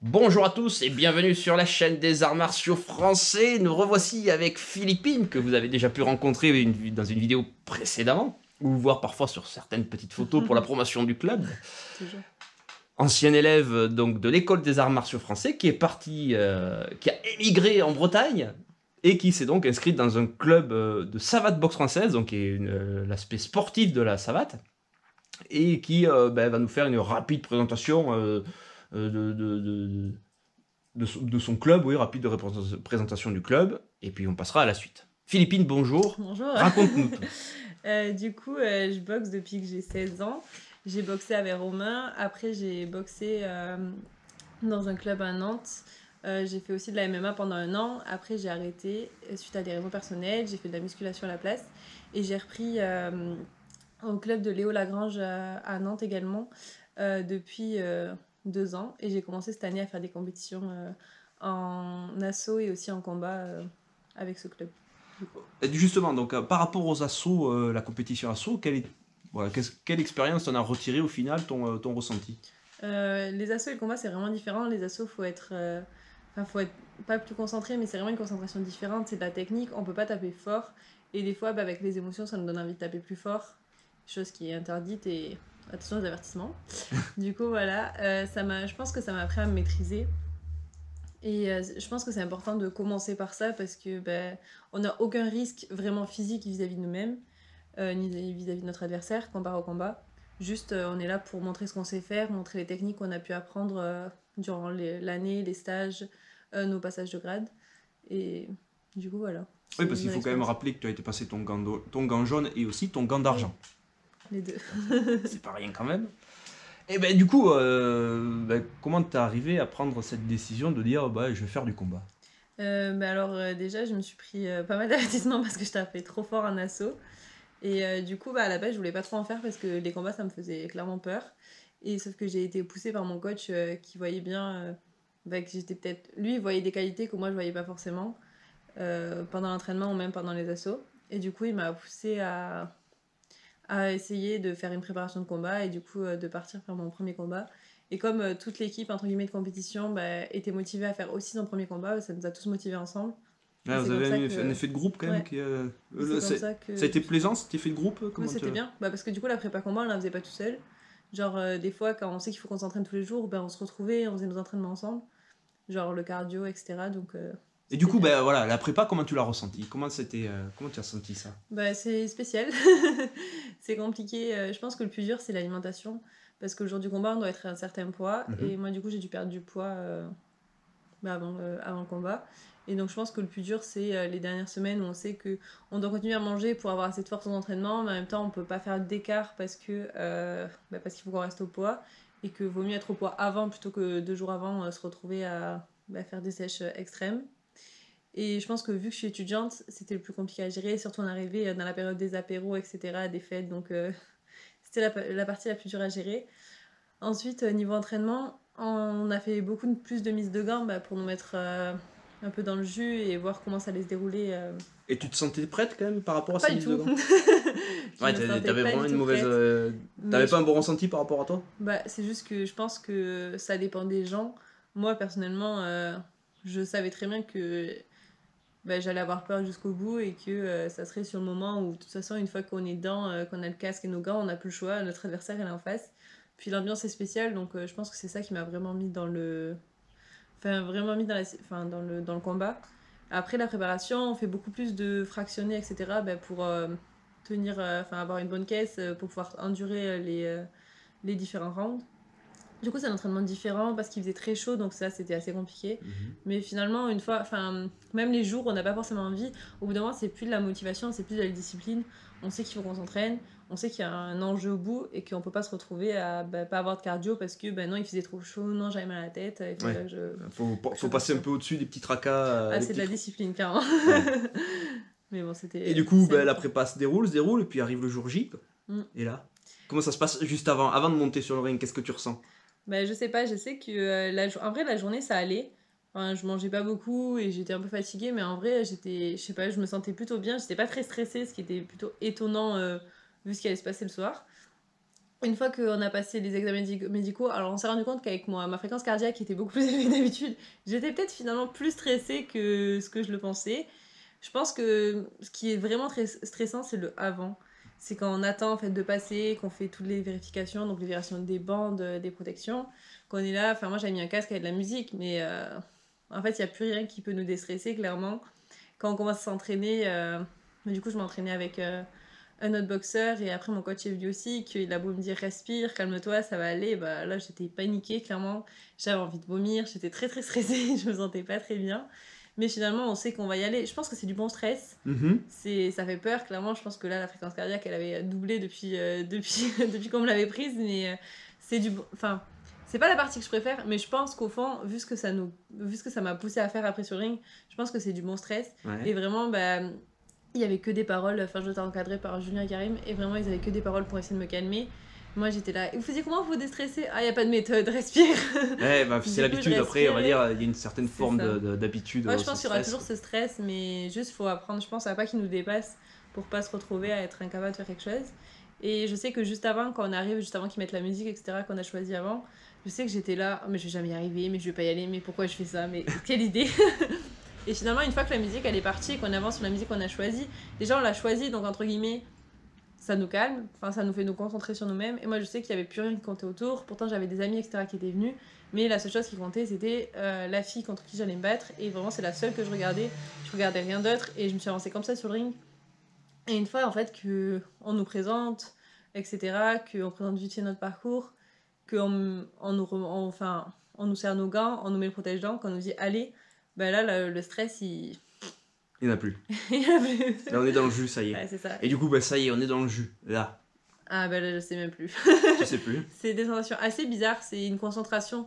Bonjour à tous et bienvenue sur la chaîne des arts martiaux français. Nous revoici avec Philippine, que vous avez déjà pu rencontrer dans une vidéo précédemment, ou voir parfois sur certaines petites photos pour la promotion du club. Toujours. Ancien élève donc de l'école des arts martiaux français, qui est parti, qui a émigré en Bretagne, et qui s'est donc inscrit dans un club de savate boxe française, donc qui est l'aspect sportif de la savate, et qui va nous faire une rapide présentation de son club, oui, rapide de présentation du club, et puis on passera à la suite. Philippine, bonjour. Bonjour. Raconte-nous tout. Du coup, je boxe depuis que j'ai 16 ans. J'ai boxé avec Romain. Après, j'ai boxé dans un club à Nantes. J'ai fait aussi de la MMA pendant 1 an. Après, j'ai arrêté suite à des raisons personnelles. J'ai fait de la musculation à la place. Et j'ai repris au club de Léo Lagrange à Nantes également depuis 2 ans. Et j'ai commencé cette année à faire des compétitions en assaut et aussi en combat avec ce club. Et justement, donc par rapport aux assauts, la compétition assaut, quelle expérience t'en as retiré au final, ton ressenti? Les assauts et le combat, c'est vraiment différent. Les assauts, faut être pas plus concentré, mais c'est vraiment une concentration différente. C'est de la technique, on peut pas taper fort. Et des fois, avec les émotions, ça nous donne envie de taper plus fort, chose qui est interdite et attention aux avertissements. Du coup, voilà, je pense que ça m'a appris à me maîtriser. Et je pense que c'est important de commencer par ça parce que on n'a aucun risque vraiment physique vis-à-vis de nous-mêmes, ni vis-à-vis de notre adversaire, comparé au combat. Juste, on est là pour montrer ce qu'on sait faire, montrer les techniques qu'on a pu apprendre durant l'année, les stages, nos passages de grade. Et du coup, voilà. Oui, parce qu'il faut quand même rappeler que tu as été passé ton gant jaune et aussi ton gant d'argent. Les deux. C'est pas rien quand même. Et ben du coup, comment t'es arrivé à prendre cette décision de dire je vais faire du combat? Alors déjà, je me suis pris pas mal d'avertissements parce que je tapais trop fort en assaut. Et du coup, à la base, je voulais pas trop en faire parce que les combats, ça me faisait clairement peur. Et sauf que j'ai été poussée par mon coach qui voyait bien que j'étais peut-être... Lui, il voyait des qualités que moi, je voyais pas forcément pendant l'entraînement ou même pendant les assauts. Et du coup, il m'a poussée à essayer de faire une préparation de combat et du coup de partir faire mon premier combat. Et comme toute l'équipe, entre guillemets, de compétition était motivée à faire aussi son premier combat, ça nous a tous motivés ensemble. Ouais, vous avez un effet de groupe quand même. Ouais. Ça a été plaisant cet effet de groupe? Oui, c'était bien. Parce que du coup, la prépa combat, on la faisait pas tout seul. Genre, des fois, quand on sait qu'il faut qu'on s'entraîne tous les jours, on se retrouvait, on faisait nos entraînements ensemble. Genre le cardio, etc. Donc, et du coup, voilà, la prépa, comment tu l'as ressenti? Comment tu as senti ça? C'est spécial. C'est compliqué. Je pense que le plus dur, c'est l'alimentation. Parce que le jour du combat, on doit être à un certain poids. Et moi, du coup, j'ai dû perdre du poids avant le combat. Et donc, je pense que le plus dur, c'est les dernières semaines où on sait qu'on doit continuer à manger pour avoir assez de force aux entraînements. Mais en même temps, on peut pas faire d'écart parce qu'il faut qu'on reste au poids. Et que vaut mieux être au poids avant plutôt que 2 jours avant se retrouver à faire des sèches extrêmes. Et je pense que vu que je suis étudiante, c'était le plus compliqué à gérer, surtout en arrivée dans la période des apéros, etc., des fêtes, donc c'était la partie la plus dure à gérer. Ensuite, niveau entraînement, on a fait beaucoup plus de mises de gants pour nous mettre un peu dans le jus et voir comment ça allait se dérouler. Et tu te sentais prête quand même par rapport à Pas ces du mises de tout. gants? Ouais, t'avais vraiment une mauvaise... T'avais pas un bon ressenti par rapport à toi? C'est juste que je pense que ça dépend des gens. Moi, personnellement, je savais très bien que j'allais avoir peur jusqu'au bout et que ça serait sur le moment où de toute façon une fois qu'on est dedans, qu'on a le casque et nos gants, on n'a plus le choix, notre adversaire elle est en face. Puis l'ambiance est spéciale, donc je pense que c'est ça qui m'a vraiment mis dans le dans le combat. Après la préparation, on fait beaucoup plus de fractionnés, etc. Pour avoir une bonne caisse, pour pouvoir endurer les différents rounds. Du coup, c'est un entraînement différent parce qu'il faisait très chaud, donc ça, c'était assez compliqué. Mais finalement, une fois, enfin, même les jours où on n'a pas forcément envie, au bout d'un moment, c'est plus de la motivation, c'est plus de la discipline. On sait qu'il faut qu'on s'entraîne, on sait qu'il y a un enjeu au bout et qu'on peut pas se retrouver à pas avoir de cardio parce que non, il faisait trop chaud, non, j'avais mal à la tête, il fallait Ouais. que je. Faut passer un peu au-dessus des petits tracas. Ah, des c'est de la petits- discipline, clairement. Ouais. Mais bon, c'était. Et du coup, c'est la important. prépa se déroule, et puis arrive le jour J. Quoi. Mm. Et là, comment ça se passe juste avant de monter sur le ring? Qu'est-ce que tu ressens? Bah, je sais pas, je sais que en vrai, la journée, ça allait. Enfin, je mangeais pas beaucoup et j'étais un peu fatiguée, mais en vrai, je sais pas, je me sentais plutôt bien. J'étais pas très stressée, ce qui était plutôt étonnant vu ce qui allait se passer le soir. Une fois qu'on a passé les examens médicaux, alors on s'est rendu compte qu'avec moi, ma fréquence cardiaque était beaucoup plus élevée que d'habitude. J'étais peut-être finalement plus stressée que ce que je le pensais. Je pense que ce qui est vraiment très stressant, c'est le avant. C'est quand on attend en fait de passer, qu'on fait toutes les vérifications, donc les vérifications des bandes, des protections, qu'on est là. Enfin, moi j'avais mis un casque avec de la musique, mais en fait il n'y a plus rien qui peut nous déstresser clairement. Quand on commence à s'entraîner, du coup je m'entraînais avec un autre boxeur et après mon coach est venu aussi, qu'il a beau me dire respire, calme-toi, ça va aller. Bah là j'étais paniquée clairement, j'avais envie de vomir, j'étais très très stressée, je me sentais pas très bien. Mais finalement, on sait qu'on va y aller. Je pense que c'est du bon stress. Ça fait peur, clairement. Je pense que là, la fréquence cardiaque, elle avait doublé depuis qu'on me l'avait prise. Mais c'est du bon. Enfin, c'est pas la partie que je préfère, mais je pense qu'au fond, vu ce que ça m'a poussé à faire après sur ring, je pense que c'est du bon stress. Ouais. Et vraiment, bah, il y avait que des paroles. Enfin, j'étais encadrée par Julien et Karim, et vraiment, ils avaient que des paroles pour essayer de me calmer. Moi, j'étais là. Vous faisiez comment pour vous déstresser? Ah, il n'y a pas de méthode, respire. Ouais, bah, Du c'est coup, l'habitude. je Après, on va respirais. dire, il y a une certaine C'est forme ça. d'habitude. Ouais, je au pense qu'il y aura stress, toujours quoi. ce stress, mais juste faut apprendre, je pense, à pas qu'il nous dépasse pour pas se retrouver à être incapable de faire quelque chose. Et je sais que juste avant, quand on arrive, juste avant qu'ils mettent la musique, etc., qu'on a choisi avant, je sais que j'étais là, oh, mais je vais jamais y arriver, mais je vais pas y aller, mais pourquoi je fais ça, mais quelle idée. Et finalement, une fois que la musique elle est partie et qu'on avance sur la musique qu'on a choisie, déjà on l'a choisie, donc entre guillemets, ça nous calme, enfin ça nous fait nous concentrer sur nous-mêmes. Et moi je sais qu'il y avait plus rien qui comptait autour, pourtant j'avais des amis, etc., qui étaient venus, mais la seule chose qui comptait c'était la fille contre qui j'allais me battre, et vraiment c'est la seule que je regardais rien d'autre, et je me suis avancée comme ça sur le ring. Et une fois en fait qu'on nous présente, etc., qu'on présente vite fait notre parcours, on nous serre nos gants, on nous met le protège-dents, qu'on nous dit allez, ben là le stress Il n'y en a plus. il y en a plus. Là, on est dans le jus, ça y est. Ouais, c'est ça. Et du coup, bah, ça y est, on est dans le jus. Là, Ah ben là je sais même plus. tu sais plus. C'est des sensations assez bizarres, c'est une concentration.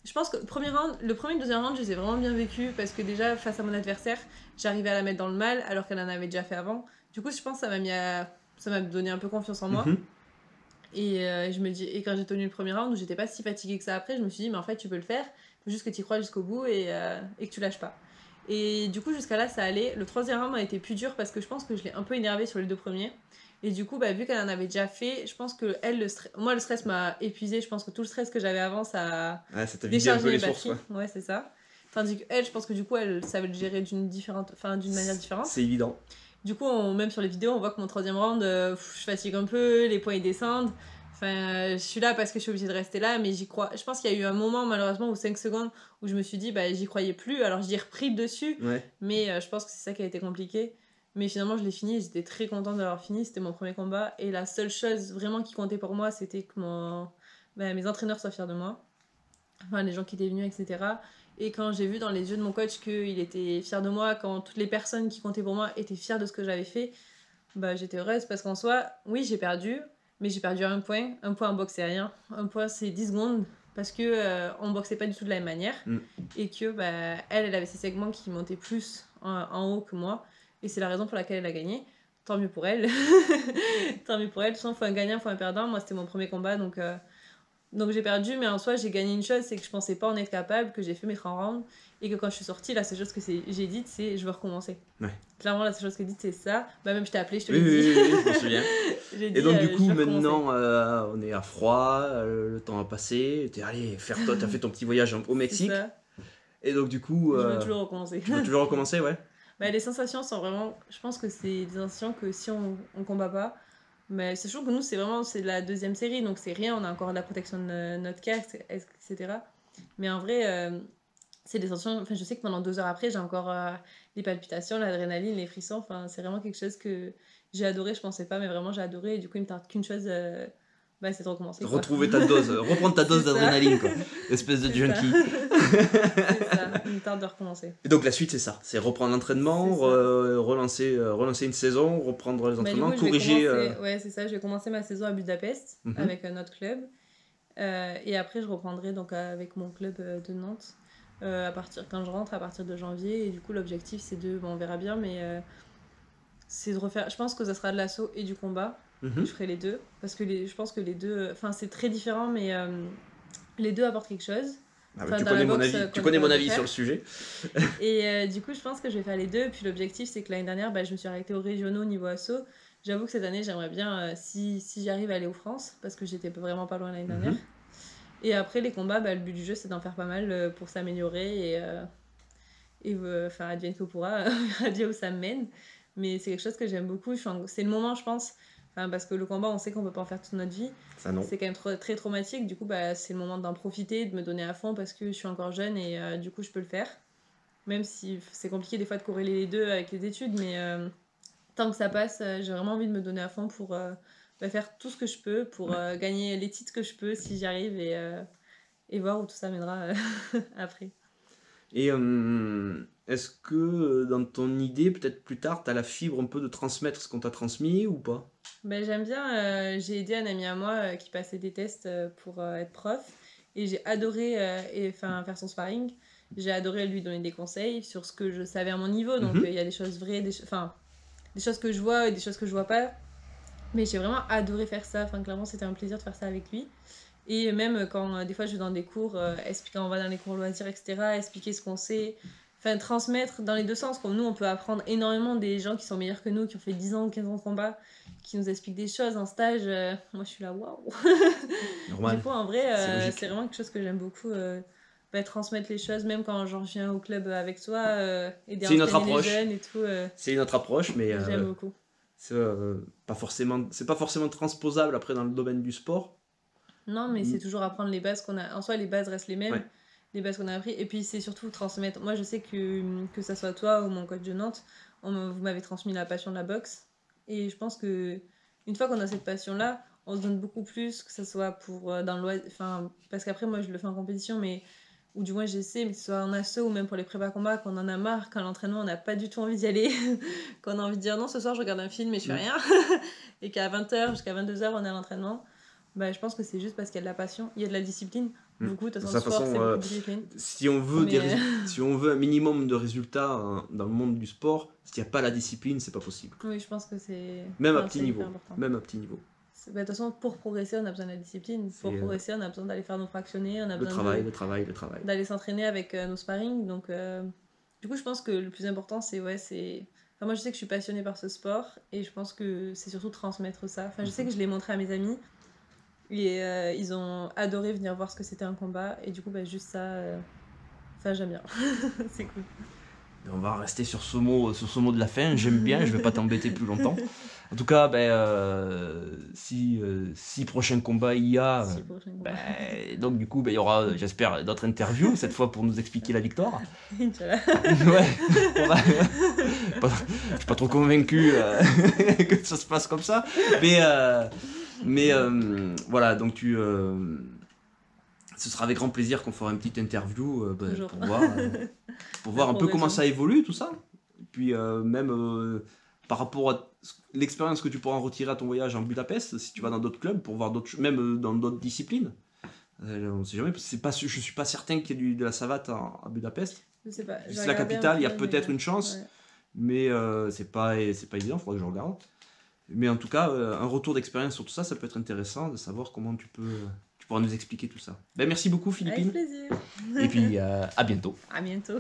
Je pense que le premier et le deuxième round, je les ai vraiment bien vécus parce que déjà, face à mon adversaire, j'arrivais à la mettre dans le mal alors qu'elle en avait déjà fait avant. Du coup, je pense que ça m'a donné un peu confiance en moi. Et et quand j'ai tenu le premier round, où j'étais pas si fatiguée que ça après, je me suis dit, mais en fait, tu peux le faire, il faut juste que tu y crois jusqu'au bout et que tu lâches pas. Et du coup, jusqu'à là, ça allait. Le troisième round a été plus dur parce que je pense que je l'ai un peu énervée sur les deux premiers. Et du coup, bah, vu qu'elle en avait déjà fait, je pense que moi, le stress m'a épuisée. Je pense que tout le stress que j'avais avant, ça Ouais, ça t'a a vidé un déchargé peu mes les sources, batteries. quoi. Ouais, c'est ça. Tandis qu'elle, je pense que du coup, elle savait le gérer d'une manière différente. C'est évident. Du coup, même sur les vidéos, on voit que mon troisième round, je fatigue un peu, les points ils descendent. Enfin, je suis là parce que je suis obligée de rester là, mais j'y crois. Je pense qu'il y a eu un moment, malheureusement, ou 5 secondes, où je me suis dit, bah, j'y croyais plus. Alors, j'y ai repris dessus, Ouais. mais je pense que c'est ça qui a été compliqué. Mais finalement, je l'ai fini et j'étais très contente d'avoir fini. C'était mon premier combat. Et la seule chose vraiment qui comptait pour moi, c'était que mes entraîneurs soient fiers de moi. Enfin, les gens qui étaient venus, etc. Et quand j'ai vu dans les yeux de mon coach qu'il était fier de moi, quand toutes les personnes qui comptaient pour moi étaient fières de ce que j'avais fait, bah, j'étais heureuse parce qu'en soi, oui, j'ai perdu, mais j'ai perdu un point. Un point en boxe, c'est rien. Un point, c'est 10 secondes parce que on boxait pas du tout de la même manière et que bah, elle avait ses segments qui montaient plus en haut que moi. Et c'est la raison pour laquelle elle a gagné. Tant mieux pour elle. Tant mieux pour elle. De toute façon, faut un gagnant, faut un perdant. Moi, c'était mon premier combat, donc j'ai perdu, mais en soi, j'ai gagné une chose, c'est que je pensais pas en être capable, que j'ai fait mes 30 rounds, et que quand je suis sortie, la seule chose que j'ai dite, c'est je veux recommencer. Ouais. Clairement, la seule chose que j'ai dite, c'est ça. Bah, même je t'ai appelé, je te Oui, l'ai dit. oui, je m'en souviens. J'ai dit, Et donc, du coup, je veux recommencer. maintenant, on est à froid, le temps a passé. T'es allé faire toi, t'as fait ton petit voyage au Mexique. C'est ça. Et donc, du coup. Je veux toujours recommencer. Tu peux toujours recommencer, ouais. Bah, les sensations sont vraiment. Je pense que c'est des sensations que si on combat pas. Mais c'est sûr que nous, c'est la deuxième série, donc c'est rien, on a encore la protection de notre casque, etc. Mais en vrai, c'est des sensations. Enfin, je sais que pendant 2 heures après, j'ai encore les palpitations, l'adrénaline, les frissons. Enfin, c'est vraiment quelque chose que j'ai adoré, je pensais pas, mais vraiment j'ai adoré. Et du coup, il me tarde qu'une chose, bah, c'est de recommencer. Quoi. Retrouver ta dose, reprendre ta dose d'adrénaline, quoi. Espèce de C'est junkie. c'est ça, il me tarde de recommencer. Et donc la suite, c'est ça. C'est reprendre l'entraînement, C'est ça. relancer une saison, reprendre les Bah, du entraînements, coup, je vais corriger... commencer, ouais, c'est ça, je vais commencer ma saison à Budapest Mhm. avec un autre club. Et après, je reprendrai donc avec mon club de Nantes quand je rentre à partir de janvier. Et du coup, l'objectif, c'est de, bon, on verra bien, mais c'est de refaire. Je pense que ça sera de l'assaut et du combat. Mhm. Je ferai les deux parce que je pense que les deux, enfin, c'est très différent, mais les deux apportent quelque chose. Ah, Enfin, tu dans connais la mon boxe, avis, qu'on tu est connais mon capable de avis faire. sur le sujet. Et du coup, je pense que je vais faire les deux. Puis l'objectif, c'est que l'année dernière, bah, je me suis arrêtée aux régionaux niveau assaut. J'avoue que cette année, j'aimerais bien, si j'arrive à aller aux France, parce que j'étais vraiment pas loin l'année dernière. Mhm. Et après, les combats, bah, le but du jeu, c'est d'en faire pas mal pour s'améliorer et enfin, advienne que pourra, on verra bien où ça me mène. Mais c'est quelque chose que j'aime beaucoup. C'est le moment, je pense, enfin, parce que le combat, on sait qu'on peut pas en faire toute notre vie. Ça non. C'est quand même très traumatique. Du coup, bah, c'est le moment d'en profiter, de me donner à fond parce que je suis encore jeune et du coup, je peux le faire. Même si c'est compliqué des fois de corréler les deux avec les études, mais tant que ça passe, j'ai vraiment envie de me donner à fond pour bah, faire tout ce que je peux, pour gagner les titres que je peux si j'y arrive et voir où tout ça mènera après. Et est-ce que dans ton idée, peut-être plus tard, tu as la fibre un peu de transmettre ce qu'on t'a transmis ou pas? Ben, j'aime bien, j'ai aidé un ami à moi qui passait des tests pour être prof et j'ai adoré faire son sparring. J'ai adoré lui donner des conseils sur ce que je savais à mon niveau. Donc Mhm. il y a des choses vraies, des choses que je vois et des choses que je vois pas. Mais j'ai vraiment adoré faire ça. Enfin, clairement, c'était un plaisir de faire ça avec lui. Et même quand des fois je vais dans des cours, quand on va dans les cours loisirs, etc., expliquer ce qu'on sait, enfin transmettre dans les deux sens. Comme nous, on peut apprendre énormément des gens qui sont meilleurs que nous, qui ont fait 10 ans ou 15 ans de combat, qui nous expliquent des choses en stage. Moi, je suis là, waouh! Normal. Du coup, en vrai, C'est logique. c'est vraiment quelque chose que j'aime beaucoup. Transmettre les choses, même quand j'en viens au club avec toi, aider à C'est une autre entraîner les approche. jeunes et tout. C'est une autre approche, mais J'aime beaucoup. c'est pas forcément transposable après dans le domaine du sport. Non, mais c'est toujours apprendre les bases qu'on a. En soi, les bases restent les mêmes, Ouais. les bases qu'on a appris. Et puis, c'est surtout transmettre. Moi, je sais que ça soit toi ou mon coach de Nantes, vous m'avez transmis la passion de la boxe. Et je pense que une fois qu'on a cette passion-là, on se donne beaucoup plus, que ce soit pour dans le loisir. Enfin, parce qu'après, moi, je le fais en compétition, mais ou du moins j'essaie, mais que ce soit en asso ou même pour les prépa combats, quand on en a marre, quand l'entraînement on n'a pas du tout envie d'y aller, qu'on a envie de dire non, ce soir je regarde un film et je fais rien, et qu'à 20h jusqu'à 22h on est à l'entraînement, bah, je pense que c'est juste parce qu'il y a de la passion, il y a de la discipline. Beaucoup, de toute façon, le sport, c'est beaucoup de discipline. Si on veut un minimum de résultats dans le monde du sport, s'il n'y a pas la discipline, c'est pas possible. Oui, je pense que c'est. Même à Enfin, petit c'est niveau. hyper important. Même à petit niveau. Bah, de toute façon, pour progresser, on a besoin de la discipline. Pour progresser, on a besoin d'aller faire nos fractionnés, on a Le besoin travail. d'aller s'entraîner avec nos sparring. Donc, du coup, je pense que le plus important, c'est. Enfin, moi, je sais que je suis passionnée par ce sport et je pense que c'est surtout transmettre ça. Enfin, je sais que je l'ai montré à mes amis et ils ont adoré venir voir ce que c'était un combat. Et du coup, bah, juste ça, enfin, j'aime bien. C'est cool. On va rester sur ce mot de la fin. J'aime bien, je vais pas t'embêter plus longtemps. En tout cas, si prochains combats il y a, donc du coup, il y aura, j'espère, d'autres interviews, cette fois pour nous expliquer la victoire. Inch'Allah. Ouais, je suis pas trop convaincu que ça se passe comme ça, mais voilà, donc ce sera avec grand plaisir qu'on fera une petite interview pour voir un peu comment ça évolue tout ça. Et puis même par rapport à l'expérience que tu pourras en retirer à ton voyage en Budapest, si tu vas dans d'autres clubs, pour voir d'autres, même dans d'autres disciplines. On ne sait jamais, je suis pas certain qu'il y ait de la savate à Budapest. Je sais pas. C'est la capitale, il y a peut-être une chance, mais c'est pas évident, il faudra que je regarde. Mais en tout cas, un retour d'expérience sur tout ça, ça peut être intéressant de savoir comment tu pourras nous expliquer tout ça. Merci beaucoup Philippine. Avec plaisir. Et puis à bientôt. À bientôt.